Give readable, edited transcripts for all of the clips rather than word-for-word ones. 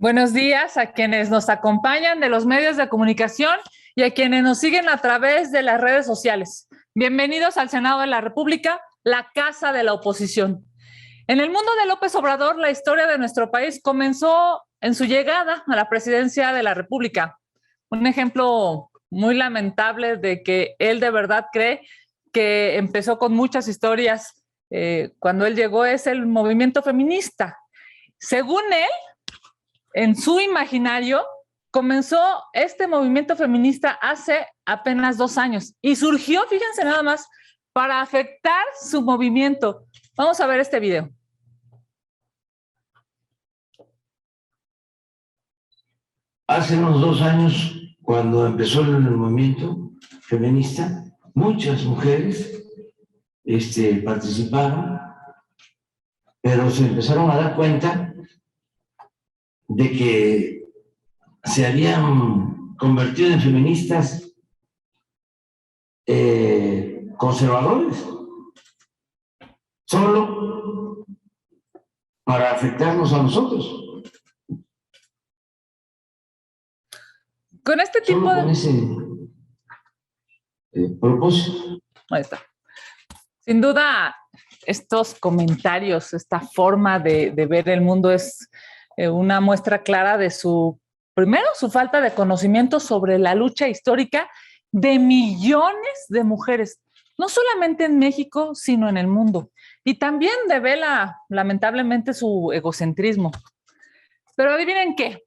Buenos días a quienes nos acompañan de los medios de comunicación y a quienes nos siguen a través de las redes sociales. Bienvenidos al Senado de la República, la casa de la oposición. En el mundo de López Obrador, la historia de nuestro país comenzó en su llegada a la presidencia de la República. Un ejemplo muy lamentable de que él de verdad cree que empezó con muchas historias cuando él llegó es el movimiento feminista. Según él, en su imaginario, comenzó este movimiento feminista hace apenas 2 años y surgió, fíjense nada más, para afectar su movimiento. Vamos a ver este video. Hace unos 2 años, cuando empezó el movimiento feminista, muchas mujeres participaron, pero se empezaron a dar cuenta de que se habían convertido en feministas conservadores, solo para afectarnos a nosotros. Con este tipo solo con ese propósito. Ahí está. Sin duda, estos comentarios, esta forma de ver el mundo es una muestra clara de primero, su falta de conocimiento sobre la lucha histórica de millones de mujeres, no solamente en México, sino en el mundo. Y también devela, lamentablemente, su egocentrismo. Pero adivinen qué,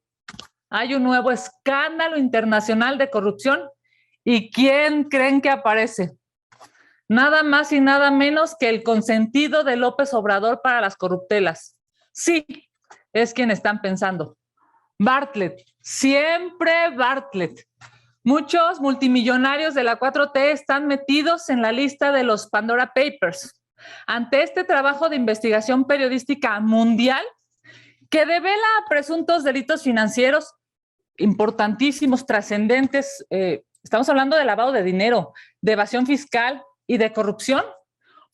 hay un nuevo escándalo internacional de corrupción. ¿Y quién creen que aparece? Nada más y nada menos que el consentido de López Obrador para las corruptelas. Sí, es quien están pensando. Bartlett, siempre Bartlett. Muchos multimillonarios de la 4T están metidos en la lista de los Pandora Papers. Ante este trabajo de investigación periodística mundial que devela presuntos delitos financieros importantísimos, trascendentes, estamos hablando de lavado de dinero, de evasión fiscal y de corrupción.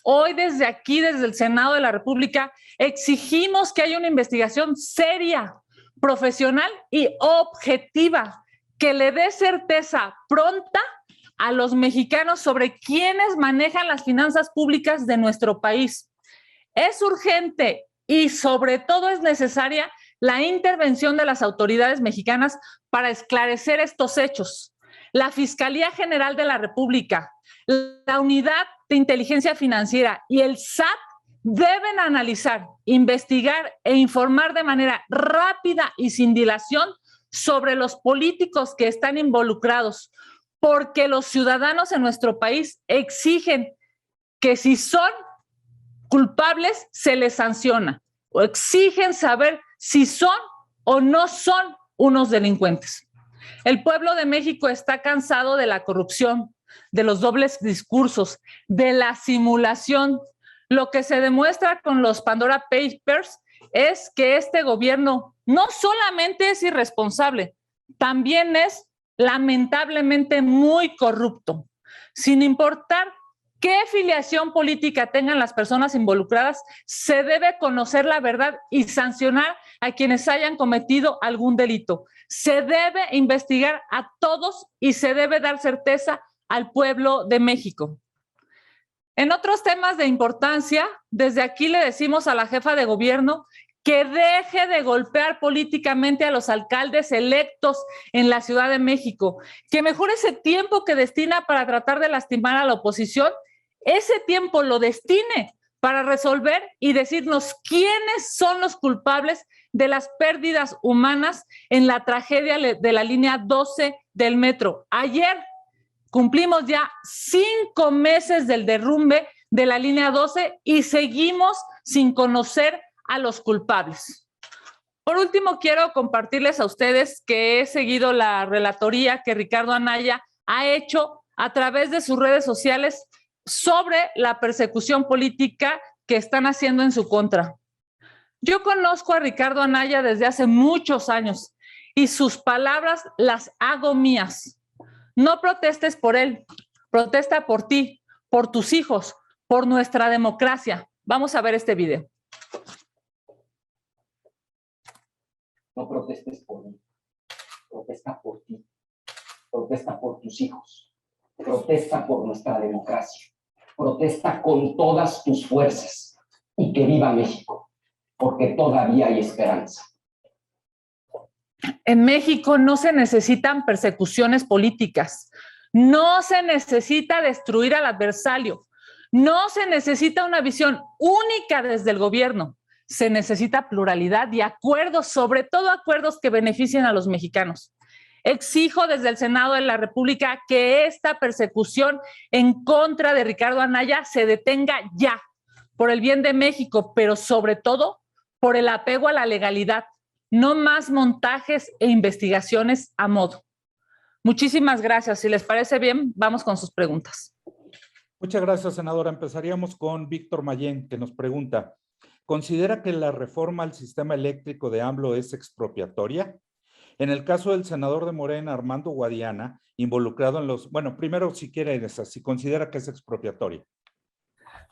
Hoy desde aquí, desde el Senado de la República, exigimos que haya una investigación seria, profesional y objetiva que le dé certeza pronta a los mexicanos sobre quiénes manejan las finanzas públicas de nuestro país. Es urgente y sobre todo es necesaria la intervención de las autoridades mexicanas para esclarecer estos hechos. La Fiscalía General de la República, la Unidad de Inteligencia Financiera y el SAT deben analizar, investigar e informar de manera rápida y sin dilación sobre los políticos que están involucrados, porque los ciudadanos en nuestro país exigen que si son culpables se les sanciona, o exigen saber si son o no son unos delincuentes. El pueblo de México está cansado de la corrupción, de los dobles discursos, de la simulación. Lo que se demuestra con los Pandora Papers es que este gobierno no solamente es irresponsable, también es lamentablemente muy corrupto. Sin importar qué filiación política tengan las personas involucradas, se debe conocer la verdad y sancionar a quienes hayan cometido algún delito. Se debe investigar a todos y se debe dar certeza al pueblo de México. En otros temas de importancia, desde aquí le decimos a la jefa de gobierno que deje de golpear políticamente a los alcaldes electos en la Ciudad de México, que mejore ese tiempo que destina para tratar de lastimar a la oposición, ese tiempo lo destine para resolver y decirnos quiénes son los culpables de las pérdidas humanas en la tragedia de la línea 12 del metro. Ayer cumplimos ya 5 meses del derrumbe de la línea 12 y seguimos sin conocer a los culpables. Por último, quiero compartirles a ustedes que he seguido la relatoría que Ricardo Anaya ha hecho a través de sus redes sociales sobre la persecución política que están haciendo en su contra. Yo conozco a Ricardo Anaya desde hace muchos años y sus palabras las hago mías. No protestes por él, protesta por ti, por tus hijos, por nuestra democracia. Vamos a ver este video. No protestes por mí, protesta por ti, protesta por tus hijos, protesta por nuestra democracia, protesta con todas tus fuerzas y que viva México, porque todavía hay esperanza. En México no se necesitan persecuciones políticas, no se necesita destruir al adversario, no se necesita una visión única desde el gobierno, se necesita pluralidad y acuerdos, sobre todo acuerdos que beneficien a los mexicanos. Exijo desde el Senado de la República que esta persecución en contra de Ricardo Anaya se detenga ya, por el bien de México, pero sobre todo por el apego a la legalidad. No más montajes e investigaciones a modo. Muchísimas gracias. Si les parece bien, vamos con sus preguntas. Muchas gracias, senadora. Empezaríamos con Víctor Mayén, que nos pregunta, ¿considera que la reforma al sistema eléctrico de AMLO es expropiatoria? En el caso del senador de Morena, Armando Guadiana, involucrado en los... Bueno, primero, si quiere, si considera que es expropiatoria.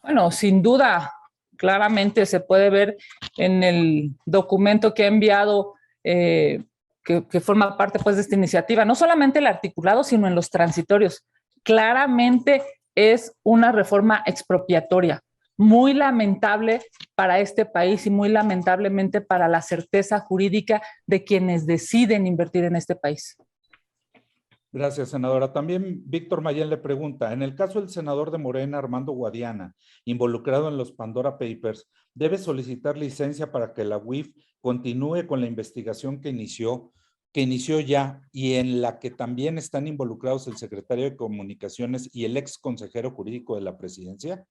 Bueno, sin duda, claramente se puede ver en el documento que ha enviado, que forma parte pues, de esta iniciativa, no solamente el articulado, sino en los transitorios. Claramente es una reforma expropiatoria, muy lamentable para este país y muy lamentablemente para la certeza jurídica de quienes deciden invertir en este país. Gracias, senadora. También Víctor Mayén le pregunta, en el caso del senador de Morena, Armando Guadiana, involucrado en los Pandora Papers, ¿debe solicitar licencia para que la UIF continúe con la investigación que inició ya y en la que también están involucrados el secretario de Comunicaciones y el ex consejero jurídico de la presidencia?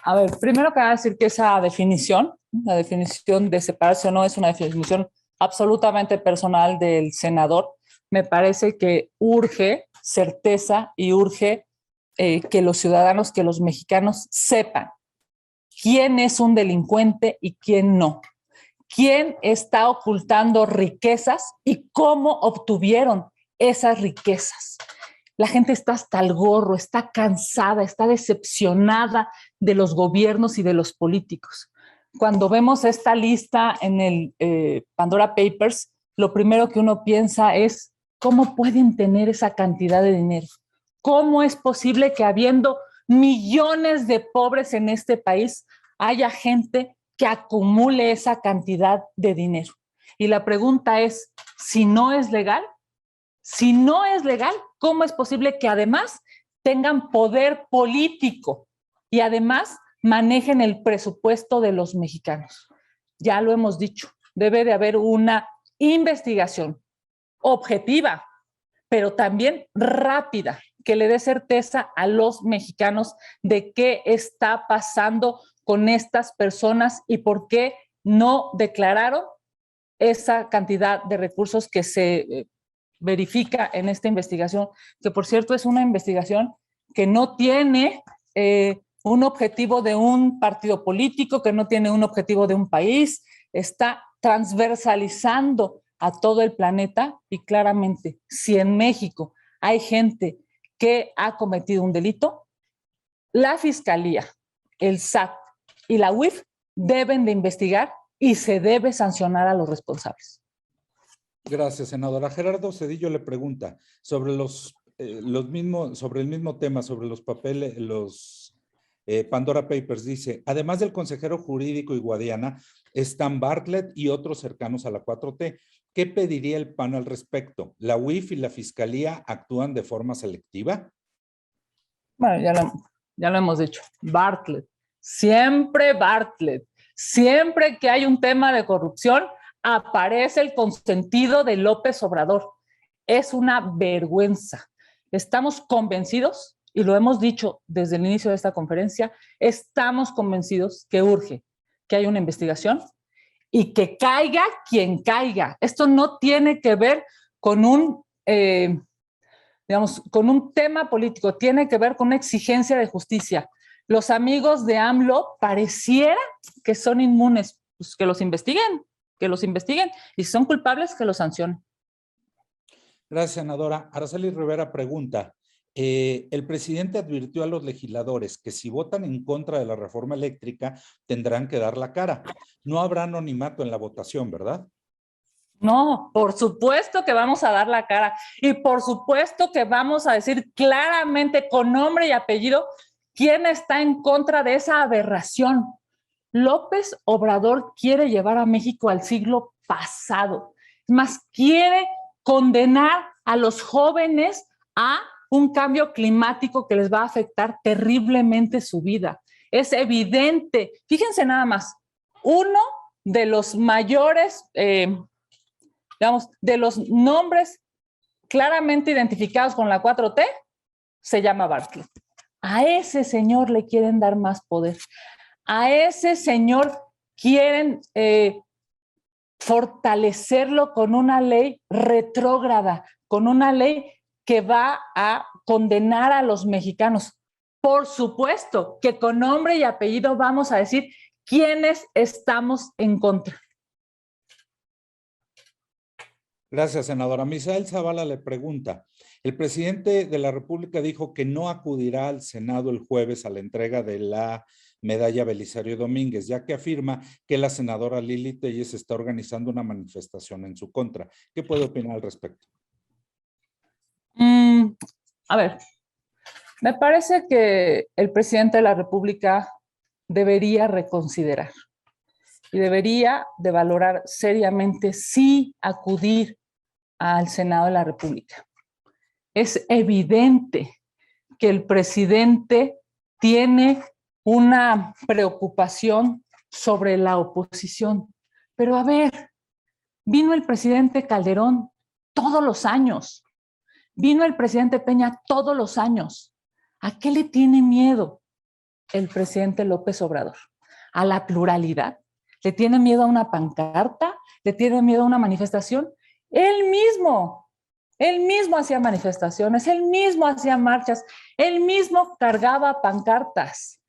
A ver, primero que decir que esa definición, la definición de separarse o no, es una definición absolutamente personal del senador. Me parece que urge certeza y urge que los ciudadanos, que los mexicanos sepan quién es un delincuente y quién no, quién está ocultando riquezas y cómo obtuvieron esas riquezas. La gente está hasta el gorro, está cansada, está decepcionada de los gobiernos y de los políticos. Cuando vemos esta lista en el Pandora Papers, lo primero que uno piensa es ¿cómo pueden tener esa cantidad de dinero? ¿Cómo es posible que habiendo millones de pobres en este país haya gente que acumule esa cantidad de dinero? Y la pregunta es, si no es legal, ¿cómo es posible que además tengan poder político y además manejen el presupuesto de los mexicanos? Ya lo hemos dicho, debe de haber una investigación objetiva, pero también rápida, que le dé certeza a los mexicanos de qué está pasando con estas personas y por qué no declararon esa cantidad de recursos que se verifica en esta investigación, que por cierto es una investigación que no tiene un objetivo de un partido político, que no tiene un objetivo de un país, está transversalizando a todo el planeta y claramente, si en México hay gente que ha cometido un delito, la Fiscalía, el SAT y la UIF deben de investigar y se debe sancionar a los responsables. Gracias, senadora. Gerardo Cedillo le pregunta sobre sobre el mismo tema, sobre los papeles, Pandora Papers. Dice, además del consejero jurídico y Guadiana, están Bartlett y otros cercanos a la 4T. ¿Qué pediría el PAN al respecto? ¿La UIF y la Fiscalía actúan de forma selectiva? Bueno, ya lo hemos dicho. Bartlett. Siempre que hay un tema de corrupción, aparece el consentido de López Obrador. Es una vergüenza. Estamos convencidos, y lo hemos dicho desde el inicio de esta conferencia, estamos convencidos que urge que haya una investigación y que caiga quien caiga. Esto no tiene que ver con con un tema político, tiene que ver con una exigencia de justicia. Los amigos de AMLO pareciera que son inmunes, pues que los investiguen, y si son culpables, que los sancionen. Gracias, senadora. Araceli Rivera pregunta, El presidente advirtió a los legisladores que si votan en contra de la reforma eléctrica tendrán que dar la cara. No habrá anonimato en la votación, ¿verdad? No, por supuesto que vamos a dar la cara y por supuesto que vamos a decir claramente con nombre y apellido quién está en contra de esa aberración. López Obrador quiere llevar a México al siglo pasado. Es más, quiere condenar a los jóvenes a un cambio climático que les va a afectar terriblemente su vida. Es evidente. Fíjense nada más, uno de los mayores, digamos, de los nombres claramente identificados con la 4T, se llama Bartlett. A ese señor le quieren dar más poder. A ese señor quieren fortalecerlo con una ley retrógrada, con una ley que va a condenar a los mexicanos. Por supuesto que con nombre y apellido vamos a decir quiénes estamos en contra. Gracias, senadora. Misael Zavala le pregunta, el presidente de la República dijo que no acudirá al Senado el jueves a la entrega de la medalla Belisario Domínguez, ya que afirma que la senadora Lili Telles está organizando una manifestación en su contra. ¿Qué puede opinar al respecto? A ver, me parece que el presidente de la República debería reconsiderar y debería de valorar seriamente sí acudir al Senado de la República. Es evidente que el presidente tiene una preocupación sobre la oposición. Pero a ver, vino el presidente Calderón todos los años, vino el presidente Peña todos los años. ¿A qué le tiene miedo el presidente López Obrador? ¿A la pluralidad? ¿Le tiene miedo a una pancarta? ¿Le tiene miedo a una manifestación? Él mismo hacía manifestaciones, él mismo hacía marchas, él mismo cargaba pancartas.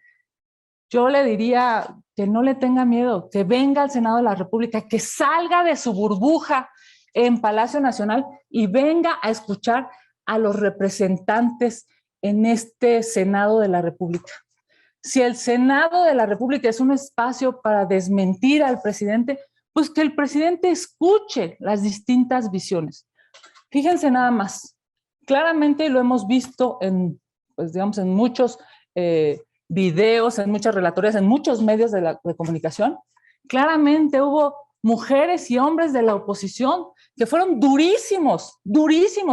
Yo le diría que no le tenga miedo, que venga al Senado de la República, que salga de su burbuja en Palacio Nacional y venga a escuchar a los representantes en este Senado de la República. Si el Senado de la República es un espacio para desmentir al presidente, pues que el presidente escuche las distintas visiones. Fíjense nada más, claramente lo hemos visto en, pues digamos, en muchos videos, en muchas relatorias, en muchos medios de comunicación. Claramente hubo mujeres y hombres de la oposición que fueron durísimos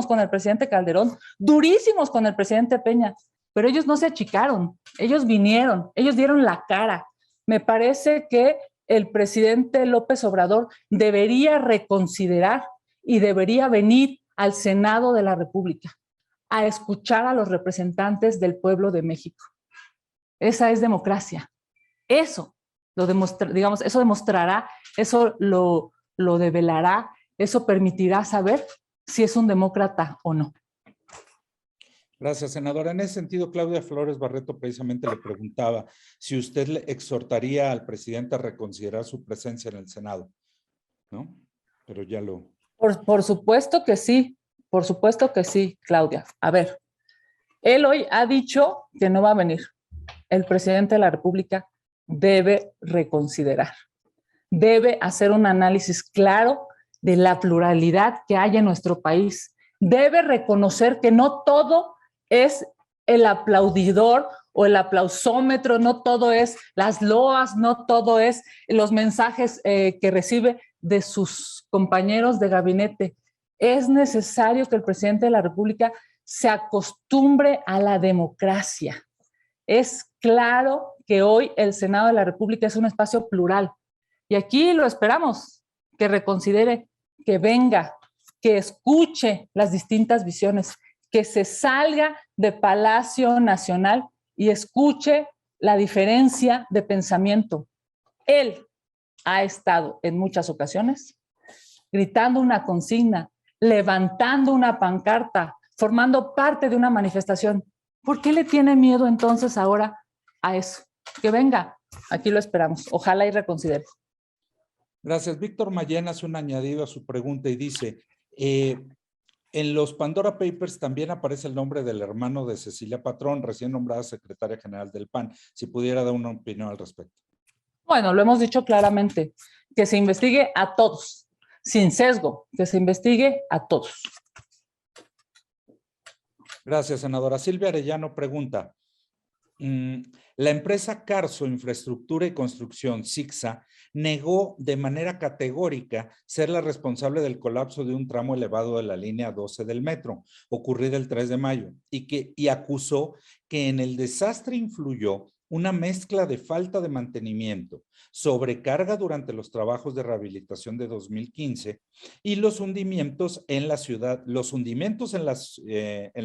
con el presidente Calderón, durísimos con el presidente Peña, pero ellos no se achicaron, ellos vinieron, ellos dieron la cara. Me parece que el presidente López Obrador debería reconsiderar y debería venir al Senado de la República a escuchar a los representantes del pueblo de México. Esa es democracia. Eso lo digamos, eso demostrará, eso lo develará, eso permitirá saber si es un demócrata o no. Gracias, senadora. En ese sentido, Claudia Flores Barreto precisamente le preguntaba si usted le exhortaría al presidente a reconsiderar su presencia en el Senado, ¿no? Pero ya lo... Por supuesto que sí, Claudia. A ver, él hoy ha dicho que no va a venir. El presidente de la República debe reconsiderar, debe hacer un análisis claro de la pluralidad que hay en nuestro país, debe reconocer que no todo es el aplaudidor o el aplausómetro, no todo es las loas, no todo es los mensajes que recibe de sus compañeros de gabinete. Es necesario que el presidente de la República se acostumbre a la democracia. Es claro que hoy el Senado de la República es un espacio plural y aquí lo esperamos, que reconsidere, que venga, que escuche las distintas visiones, que se salga de Palacio Nacional y escuche la diferencia de pensamiento. Él ha estado en muchas ocasiones gritando una consigna, levantando una pancarta, formando parte de una manifestación. ¿Por qué le tiene miedo entonces ahora a eso? Que venga, aquí lo esperamos. Ojalá y reconsidere. Gracias. Víctor Mayén hace un añadido a su pregunta y dice, En los Pandora Papers también aparece el nombre del hermano de Cecilia Patrón, recién nombrada secretaria general del PAN. Si pudiera dar una opinión al respecto. Bueno, lo hemos dicho claramente, que se investigue a todos, sin sesgo, que se investigue a todos. Gracias, senadora. Silvia Arellano pregunta, la empresa Carso Infraestructura y Construcción, CICSA, negó de manera categórica ser la responsable del colapso de un tramo elevado de la línea 12 del metro, ocurrido el 3 de mayo, y acusó que en el desastre influyó una mezcla de falta de mantenimiento, sobrecarga durante los trabajos de rehabilitación de 2015 y los hundimientos en la ciudad, en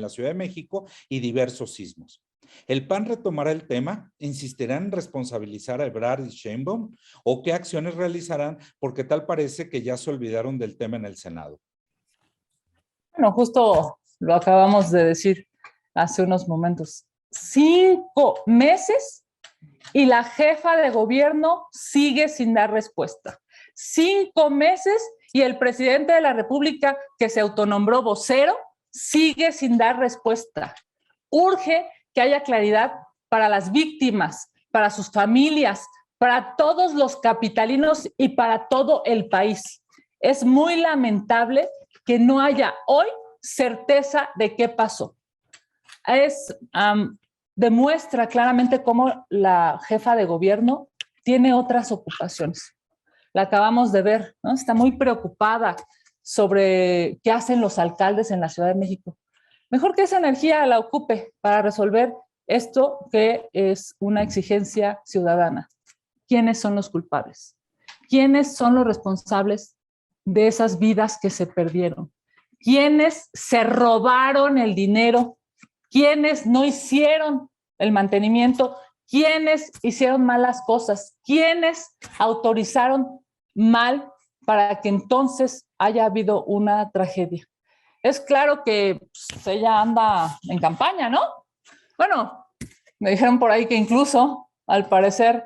la Ciudad de México y diversos sismos. ¿El PAN retomará el tema? ¿Insistirán en responsabilizar a Ebrard y Sheinbaum? ¿O qué acciones realizarán? Porque tal parece que ya se olvidaron del tema en el Senado. Bueno, justo lo acabamos de decir hace unos momentos. 5 meses y la jefa de gobierno sigue sin dar respuesta. 5 meses y el presidente de la República, que se autonombró vocero, sigue sin dar respuesta. Urge que haya claridad para las víctimas, para sus familias, para todos los capitalinos y para todo el país. Es muy lamentable que no haya hoy certeza de qué pasó. Demuestra claramente cómo la jefa de gobierno tiene otras ocupaciones. La acabamos de ver, ¿no? Está muy preocupada sobre qué hacen los alcaldes en la Ciudad de México. Mejor que esa energía la ocupe para resolver esto que es una exigencia ciudadana. ¿Quiénes son los culpables? ¿Quiénes son los responsables de esas vidas que se perdieron? ¿Quiénes se robaron el dinero? ¿Quiénes no hicieron el mantenimiento? ¿Quiénes hicieron malas cosas? ¿Quiénes autorizaron mal para que entonces haya habido una tragedia? Es claro que ella anda en campaña, ¿no? Bueno, me dijeron por ahí que incluso, al parecer,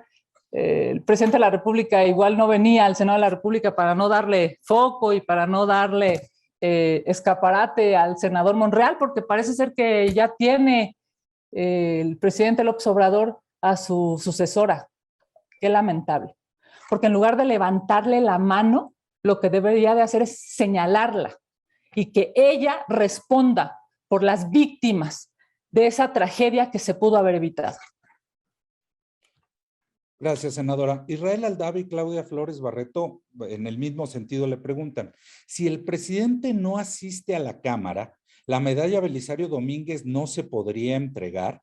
el presidente de la República igual no venía al Senado de la República para no darle foco y para no darle escaparate al senador Monreal, porque parece ser que ya tiene el presidente López Obrador a su sucesora. Qué lamentable. Porque en lugar de levantarle la mano, lo que debería de hacer es señalarla y que ella responda por las víctimas de esa tragedia que se pudo haber evitado. Gracias, senadora. Israel Aldave y Claudia Flores Barreto, en el mismo sentido, le preguntan, si el presidente no asiste a la Cámara, ¿la medalla Belisario Domínguez no se podría entregar?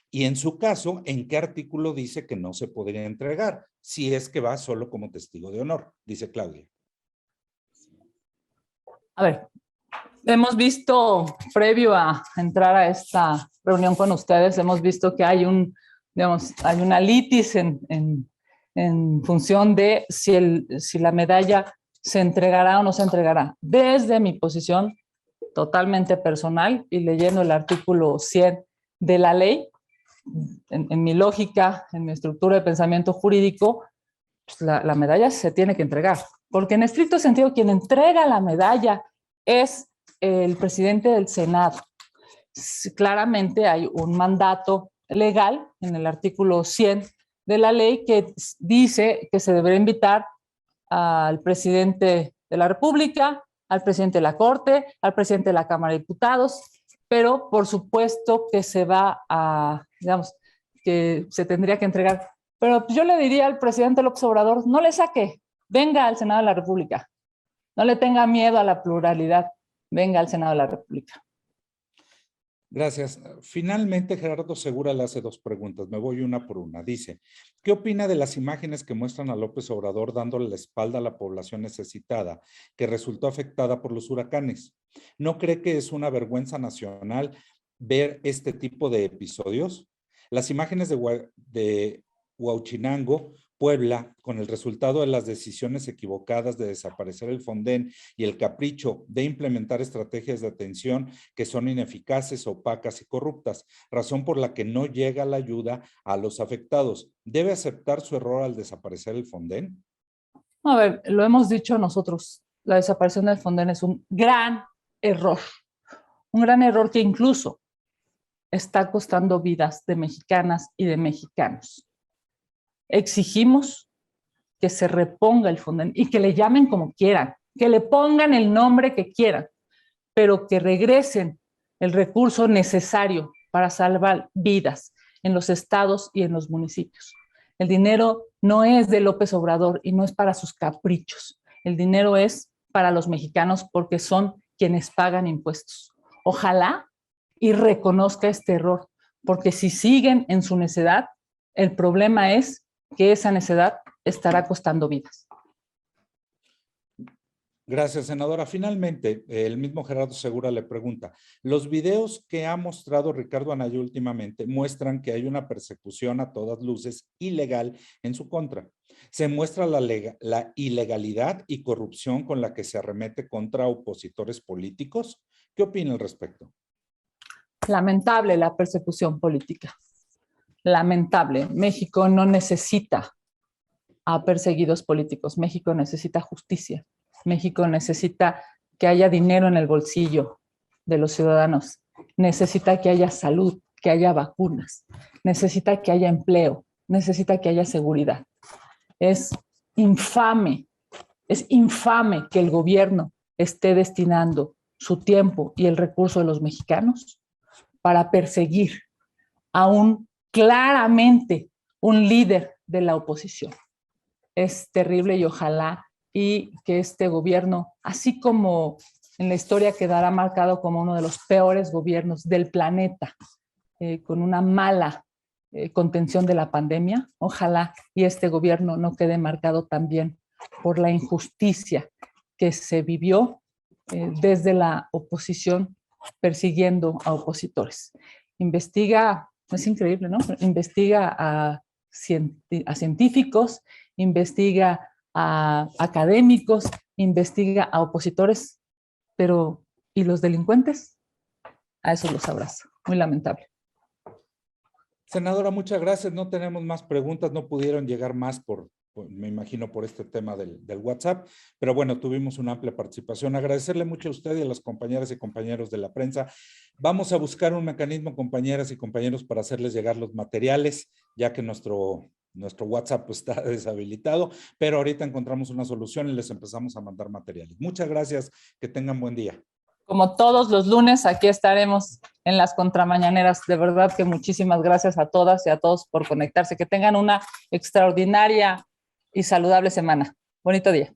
Y en su caso, ¿en qué artículo dice que no se podría entregar? Si es que va solo como testigo de honor, dice Claudia. A ver, hemos visto, previo a entrar a esta reunión con ustedes, hemos visto que hay hay una litis en función de si la medalla se entregará o no se entregará. Desde mi posición totalmente personal y leyendo el artículo 100 de la ley, en mi lógica, en mi estructura de pensamiento jurídico, pues la medalla se tiene que entregar, porque en estricto sentido quien entrega la medalla es el presidente del Senado. Claramente hay un mandato legal en el artículo 100 de la ley que dice que se debería invitar al presidente de la República, al presidente de la Corte, al presidente de la Cámara de Diputados, pero por supuesto que se va a, que se tendría que entregar. Pero yo le diría al presidente López Obrador, no le saque, venga al Senado de la República, no le tenga miedo a la pluralidad, venga al Senado de la República. Gracias. Finalmente, Gerardo Segura le hace 2 preguntas. Me voy una por una. Dice, ¿qué opina de las imágenes que muestran a López Obrador dándole la espalda a la población necesitada que resultó afectada por los huracanes? ¿No cree que es una vergüenza nacional ver este tipo de episodios? Las imágenes de Huauchinango, Puebla, con el resultado de las decisiones equivocadas de desaparecer el Fonden y el capricho de implementar estrategias de atención que son ineficaces, opacas y corruptas, razón por la que no llega la ayuda a los afectados. ¿Debe aceptar su error al desaparecer el Fonden? A ver, lo hemos dicho nosotros, la desaparición del Fonden es un gran error. Un gran error que incluso está costando vidas de mexicanas y de mexicanos. Exigimos que se reponga el fondo y que le llamen como quieran, que le pongan el nombre que quieran, pero que regresen el recurso necesario para salvar vidas en los estados y en los municipios. El dinero no es de López Obrador y no es para sus caprichos. El dinero es para los mexicanos porque son quienes pagan impuestos. Ojalá y reconozca este error, porque si siguen en su necedad, el problema es que esa necedad estará costando vidas. Gracias, senadora. Finalmente, el mismo Gerardo Segura le pregunta, los videos que ha mostrado Ricardo Anaya últimamente muestran que hay una persecución a todas luces ilegal en su contra. Se muestra la ilegalidad y corrupción con la que se arremete contra opositores políticos. ¿Qué opina al respecto? Lamentable la persecución política. Lamentable. México no necesita a perseguidos políticos. México necesita justicia. México necesita que haya dinero en el bolsillo de los ciudadanos. Necesita que haya salud, que haya vacunas. Necesita que haya empleo. Necesita que haya seguridad. Es infame que el gobierno esté destinando su tiempo y el recurso de los mexicanos para perseguir a claramente un líder de la oposición. Es terrible y ojalá y que este gobierno, así como en la historia quedará marcado como uno de los peores gobiernos del planeta, con una mala contención de la pandemia, ojalá y este gobierno no quede marcado también por la injusticia que se vivió desde la oposición persiguiendo a opositores. Investiga, es increíble, ¿no? Investiga a científicos, investiga a académicos, investiga a opositores, pero ¿y los delincuentes? A esos los abrazo. Muy lamentable. Senadora, muchas gracias. No tenemos más preguntas, no pudieron llegar más me imagino por este tema del WhatsApp, pero bueno, tuvimos una amplia participación. Agradecerle mucho a usted y a las compañeras y compañeros de la prensa. Vamos a buscar un mecanismo, compañeras y compañeros, para hacerles llegar los materiales, ya que nuestro WhatsApp está deshabilitado, pero ahorita encontramos una solución y les empezamos a mandar materiales. Muchas gracias, que tengan buen día. Como todos los lunes, aquí estaremos en las contramañaneras. De verdad que muchísimas gracias a todas y a todos por conectarse. Que tengan una extraordinaria y saludable semana. Bonito día.